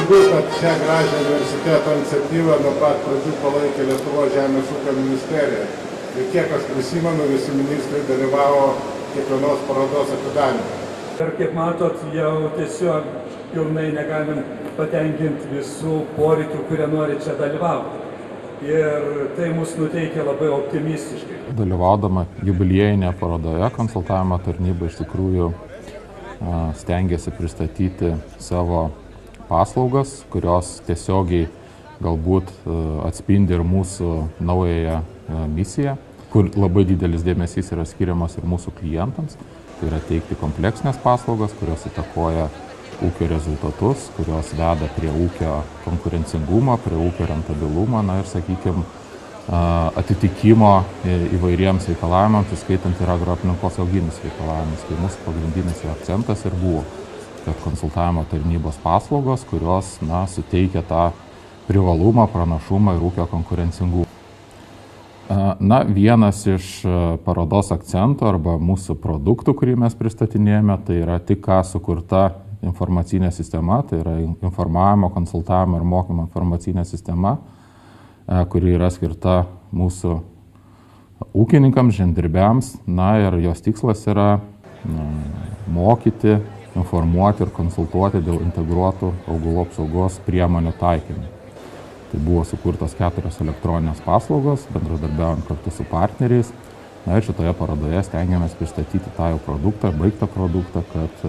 džiugu, kad šią gražią universiteto iniciatyvą nuo pat pradžių palaikė Lietuvos žemės ūkio ministerija. Ir kiek aš prisimenu, visi ministrai dalyvavo kiekvienos parodos atidaryme. Ir kaip matot, jau tiesiog pilnai negalim patenkinti visų poreikių, kurie nori čia dalyvauti. Ir tai mus nuteikia labai optimistiškai. Dalyvaudama jubiliejinėje parodoje, konsultavimo tarnyba iš tikrųjų stengiasi pristatyti savo paslaugas, kurios tiesiogiai galbūt atspindi ir mūsų naująją misiją, kur labai didelis dėmesys yra skiriamas ir mūsų klientams. Tai yra teikti kompleksinės paslaugas, kurios įtakoja ūkio rezultatus, kurios veda prie ūkio konkurencingumo, prie ūkio rentabilumo, na ir, sakykime, atitikimo įvairiems reikalavimams, įskaitant ir agroaplinkosauginius reikalavimus. Tai mūsų pagrindinis akcentas ir buvo, kad konsultavimo tarnybos paslaugos, kurios suteikia tą privalumą, pranašumą ir ūkio konkurencingumą. Vienas iš parodos akcentų arba mūsų produktų, kurį mes pristatinėjame, tai yra tik ką sukurta informacinė sistema, tai yra informavimo, konsultavimo ir mokymo informacinė sistema, kuri yra skirta mūsų ūkininkams, žemdirbiams, ir jos tikslas yra mokyti, informuoti ir konsultuoti dėl integruotų augalų apsaugos priemonių taikymų. Tai buvo sukurtos 4 elektroninės paslaugos, bendradarbiaujant kartu su partneriais. Ir šitoje parodoje stengiamės pristatyti tą jau produktą, baigtą produktą, kad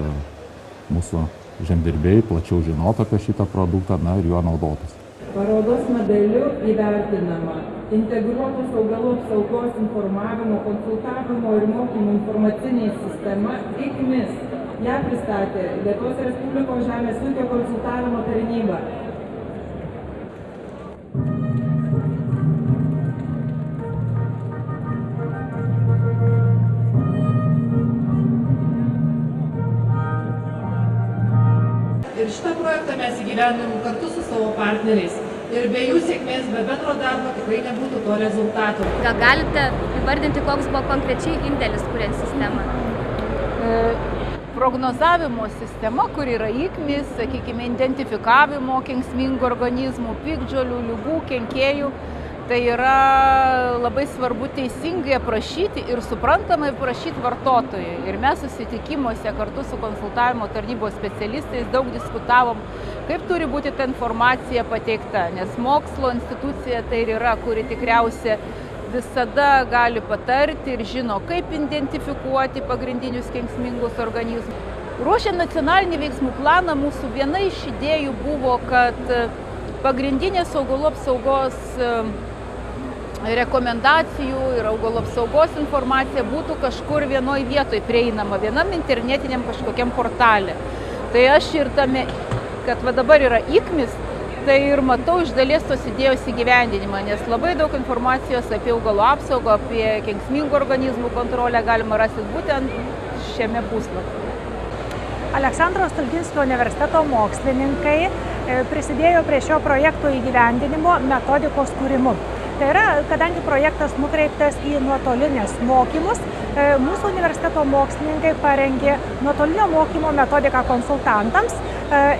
mūsų žemdirbiai plačiau žinotų apie šitą produktą ir juo naudotis. Parodos medaliu įvertinama integruotos augalų apsaugos informavimo, konsultavimo ir mokymo informacinė sistema ICMIS. Ją pristatė Lietuvos Respublikos žemės ūkio konsultavimo tarnyba. Ir šitą projektą mes įgyvendinam kartu su savo partneriais. Ir be jų sėkmės, be bendro darbo tikrai nebūtų to rezultato. Gal galite įvardinti, koks buvo konkrečiai indėlis kuriant sistemą? Prognozavimo sistema, kur yra ICMIS, sakykime, identifikavimo kenksmingų organizmų, piktžolių, ligų, kenkėjų, tai yra labai svarbu teisingai aprašyti ir suprantamai aprašyti vartotojui. Ir mes susitikimuose kartu su konsultavimo tarnybos specialistais daug diskutavom, kaip turi būti ta informacija pateikta, nes mokslo institucija tai yra, kuri tikriausiai visada gali patarti ir žino, kaip identifikuoti pagrindinius kenksmingus organizmus. Ruošiant nacionalinį veiksmų planą, mūsų viena iš idėjų buvo, kad pagrindinės augalų apsaugos rekomendacijų ir augalų apsaugos informacija būtų kažkur vienoj vietoj prieinama, vienam internetiniam kažkokiam portale. Tai aš ir tame, kad dabar yra ICMIS, tai ir matau iš dalies tos idėjos įgyvendinimą, nes labai daug informacijos apie augalų apsaugą, apie kenksmingų organizmų kontrolę galima rasti būtent šiame puslapyje. Aleksandro Stulginskio universiteto mokslininkai prisidėjo prie šio projekto įgyvendinimo metodikos kūrimu. Tai yra, kadangi projektas nukreiptas į nuotolinės mokymus, mūsų universiteto mokslininkai parengė nuotolinio mokymo metodiką konsultantams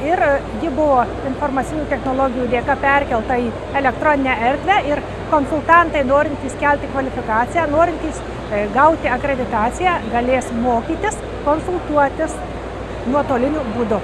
ir ji buvo informacinių technologijų dėka perkelta į elektroninę erdvę ir konsultantai, norintys kelti kvalifikaciją, norintys gauti akreditaciją, galės mokytis, konsultuotis nuotoliniu būdu.